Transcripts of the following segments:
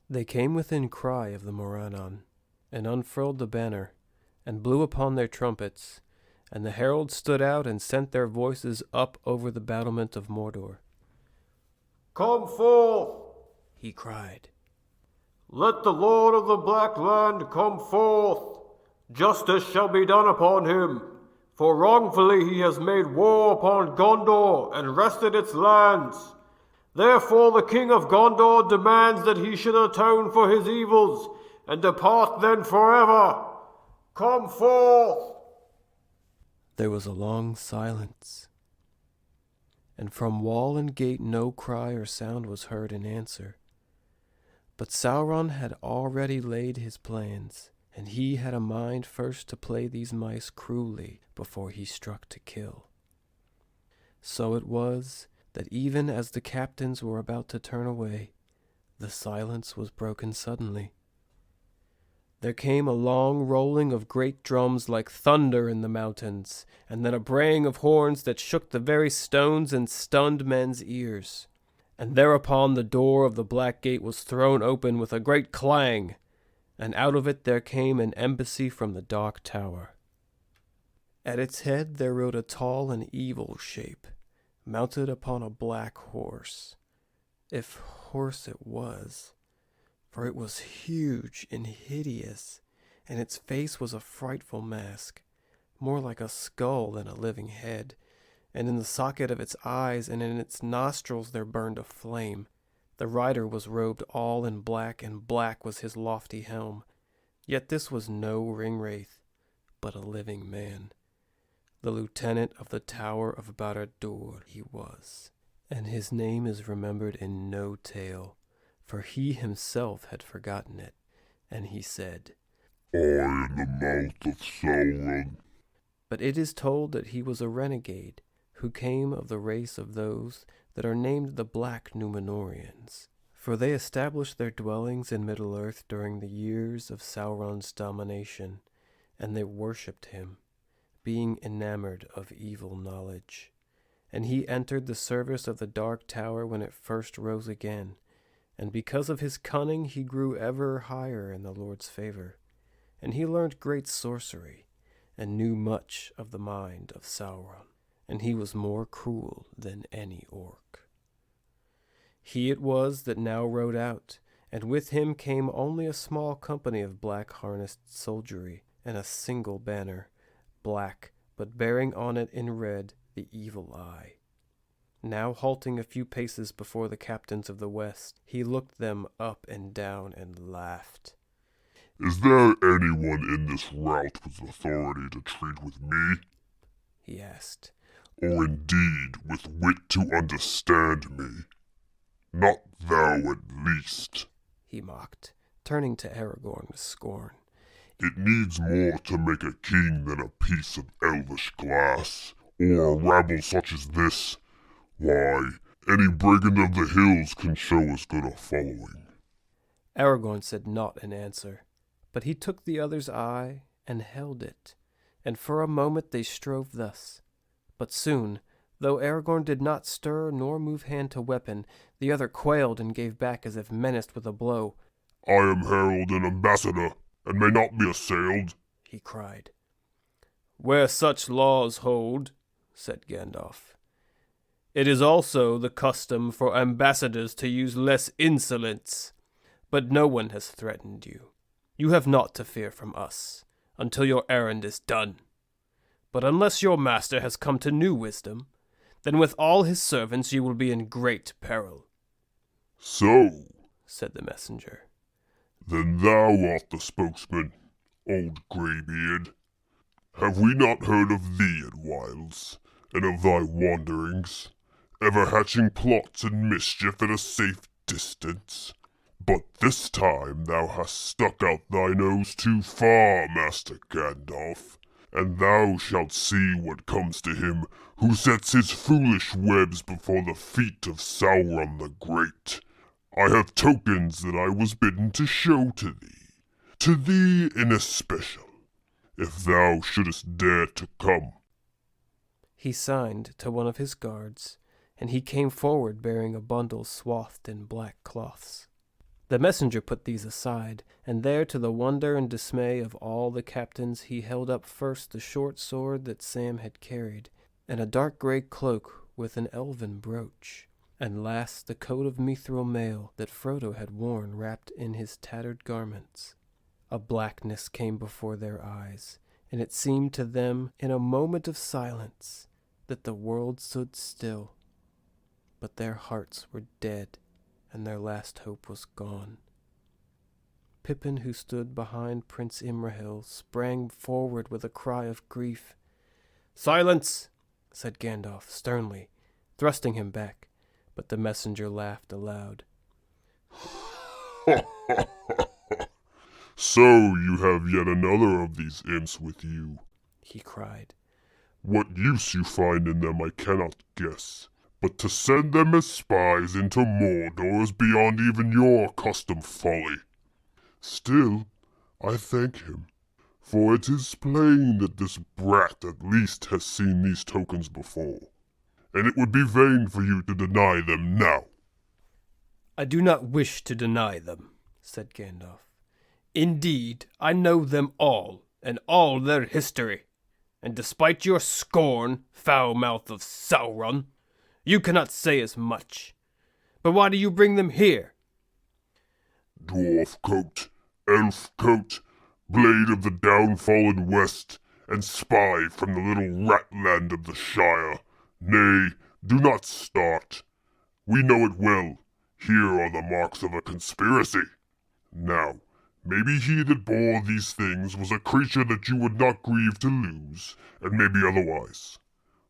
They came within cry of the Morannon, and unfurled the banner, and blew upon their trumpets, and the heralds stood out and sent their voices up over the battlement of Mordor. "Come forth," he cried. "Let the Lord of the Black Land come forth. Justice shall be done upon him, for wrongfully he has made war upon Gondor and wrested its lands. Therefore the king of Gondor demands that he should atone for his evils and depart then forever. Come forth." There was a long silence, and from wall and gate no cry or sound was heard in answer. But Sauron had already laid his plans, and he had a mind first to play these mice cruelly before he struck to kill. So it was that even as the captains were about to turn away, the silence was broken suddenly. There came a long rolling of great drums like thunder in the mountains, and then a braying of horns that shook the very stones and stunned men's ears. And thereupon the door of the Black Gate was thrown open with a great clang, and out of it there came an embassy from the Dark Tower. At its head there rode a tall and evil shape, mounted upon a black horse, if horse it was, for it was huge and hideous, and its face was a frightful mask, more like a skull than a living head, and in the socket of its eyes and in its nostrils there burned a flame. The rider was robed all in black, and black was his lofty helm. Yet this was no ring-wraith, but a living man. The lieutenant of the Tower of Barad-dûr he was, and his name is remembered in no tale, for he himself had forgotten it, and he said, "I am the Mouth of Sauron." But it is told that he was a renegade, who came of the race of those that are named the Black Númenóreans, for they established their dwellings in Middle-earth during the years of Sauron's domination, and they worshipped him, being enamored of evil knowledge. And he entered the service of the Dark Tower when it first rose again, and because of his cunning he grew ever higher in the Lord's favor, and he learned great sorcery, and knew much of the mind of Sauron, and he was more cruel than any orc. He it was that now rode out, and with him came only a small company of black-harnessed soldiery, and a single banner, black, but bearing on it in red the evil eye. Now halting a few paces before the captains of the West, he looked them up and down and laughed. "Is there anyone in this rout with authority to treat with me?" he asked. "Or indeed with wit to understand me? Not thou at least," he mocked, turning to Aragorn with scorn. "It needs more to make a king than a piece of elvish glass, or a rabble such as this. Why, any brigand of the hills can show as good a following." Aragorn said naught in answer, but he took the other's eye and held it, and for a moment they strove thus. But soon, though Aragorn did not stir nor move hand to weapon, the other quailed and gave back as if menaced with a blow. "I am herald and ambassador, and may not be assailed," he cried. "Where such laws hold," said Gandalf, "it is also the custom for ambassadors to use less insolence. But no one has threatened you. You have naught to fear from us, until your errand is done. But unless your master has come to new wisdom, then with all his servants you will be in great peril." "So," said the messenger, "then thou art the spokesman, old greybeard. Have we not heard of thee at whiles, and of thy wanderings, ever hatching plots and mischief at a safe distance? But this time thou hast stuck out thy nose too far, Master Gandalf, and thou shalt see what comes to him who sets his foolish webs before the feet of Sauron the Great. I have tokens that I was bidden to show to thee in especial, if thou shouldest dare to come." He signed to one of his guards, and he came forward bearing a bundle swathed in black cloths. The messenger put these aside, and there to the wonder and dismay of all the captains he held up first the short sword that Sam had carried, and a dark grey cloak with an elven brooch, and last the coat of mithril mail that Frodo had worn wrapped in his tattered garments. A blackness came before their eyes, and it seemed to them in a moment of silence that the world stood still. But their hearts were dead, and their last hope was gone. Pippin, who stood behind Prince Imrahil, sprang forward with a cry of grief. "Silence!" said Gandalf sternly, thrusting him back, but the messenger laughed aloud. "So you have yet another of these imps with you," he cried. "What use you find in them I cannot guess, but to send them as spies into Mordor is beyond even your accustomed folly. Still, I thank him, for it is plain that this brat at least has seen these tokens before, and it would be vain for you to deny them now." "I do not wish to deny them," said Gandalf. "Indeed, I know them all, and all their history, and despite your scorn, foul mouth of Sauron, you cannot say as much. But why do you bring them here?" "Dwarf coat, elf coat, blade of the downfallen west, and spy from the little rat land of the Shire. Nay, do not start. We know it well. Here are the marks of a conspiracy. Now, maybe he that bore these things was a creature that you would not grieve to lose, and maybe otherwise.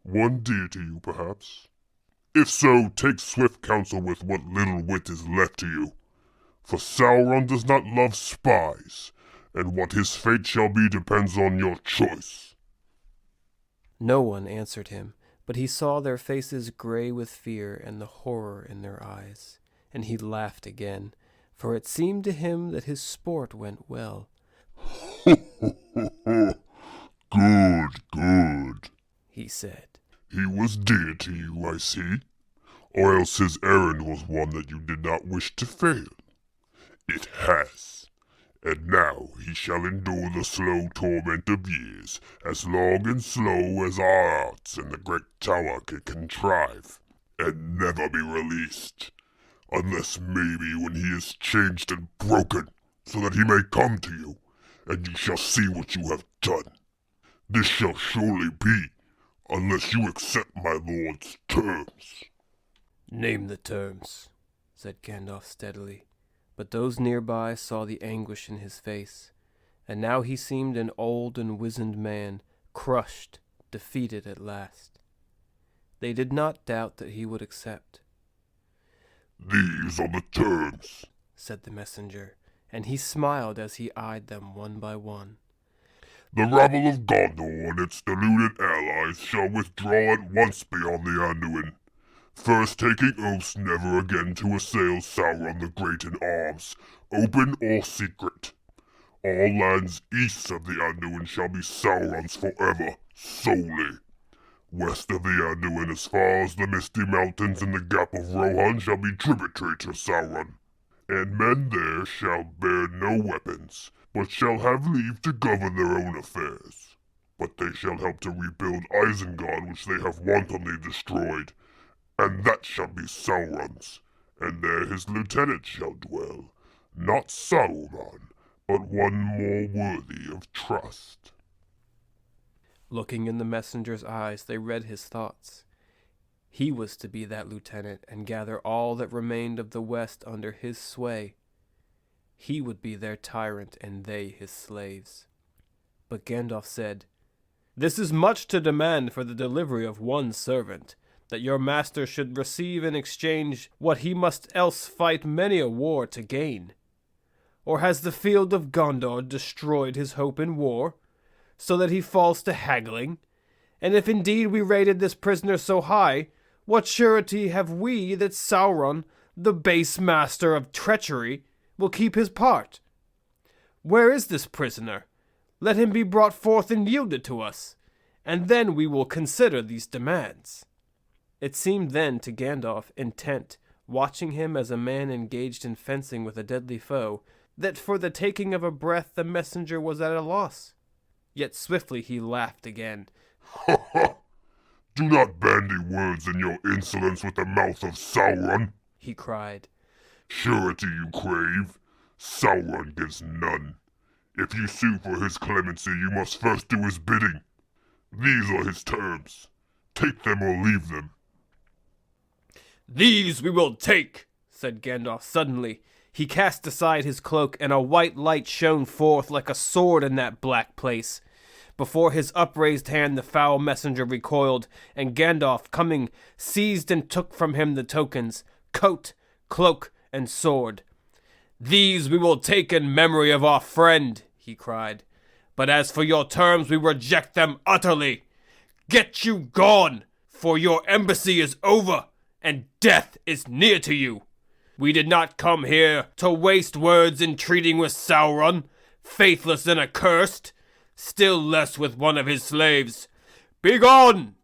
One dear to you, perhaps? If so, take swift counsel with what little wit is left to you. For Sauron does not love spies, and what his fate shall be depends on your choice." No one answered him, but he saw their faces gray with fear and the horror in their eyes, and he laughed again, for it seemed to him that his sport went well. Good, he said. "He was dear to you, I see, or else his errand was one that you did not wish to fail. It has, and now he shall endure the slow torment of years, as long and slow as our arts and the great tower can contrive, and never be released, unless maybe when he is changed and broken, so that he may come to you, and you shall see what you have done. This shall surely be, unless you accept my lord's terms." "Name the terms," said Gandalf steadily, but those nearby saw the anguish in his face, and now he seemed an old and wizened man, crushed, defeated at last. They did not doubt that he would accept. "These are the terms," said the messenger, and he smiled as he eyed them one by one. "The rabble of Gondor and its deluded allies shall withdraw at once beyond the Anduin, first taking oaths never again to assail Sauron the Great in arms, open or secret. All lands east of the Anduin shall be Sauron's forever, solely. West of the Anduin as far as the Misty Mountains and the Gap of Rohan shall be tributary to Sauron, and men there shall bear no weapons, but shall have leave to govern their own affairs. But they shall help to rebuild Isengard which they have wantonly destroyed, and that shall be Sauron's, and there his lieutenant shall dwell, not Saruman, but one more worthy of trust." Looking in the messenger's eyes, they read his thoughts. He was to be that lieutenant and gather all that remained of the West under his sway. He would be their tyrant and they his slaves. But Gandalf said, "This is much to demand for the delivery of one servant, that your master should receive in exchange what he must else fight many a war to gain. Or has the field of Gondor destroyed his hope in war, so that he falls to haggling? And if indeed we rated this prisoner so high, what surety have we that Sauron, the base master of treachery, will keep his part? Where is this prisoner? Let him be brought forth and yielded to us, and then we will consider these demands." It seemed then to Gandalf, intent, watching him as a man engaged in fencing with a deadly foe, that for the taking of a breath the messenger was at a loss. Yet swiftly he laughed again. Ha ha! Do not bandy words in your insolence with the mouth of Sauron, he cried. Surety you crave, Sauron gives none. If you sue for his clemency, you must first do his bidding. These are his terms. Take them or leave them. These we will take, said Gandalf suddenly. He cast aside his cloak, and a white light shone forth like a sword in that black place. Before his upraised hand the foul messenger recoiled, and Gandalf, coming, seized and took from him the tokens, coat, cloak, and sword. These we will take in memory of our friend, he cried. But as for your terms, we reject them utterly. Get you gone, for your embassy is over, and death is near to you. We did not come here to waste words in treating with Sauron, faithless and accursed, still less with one of his slaves. Begone!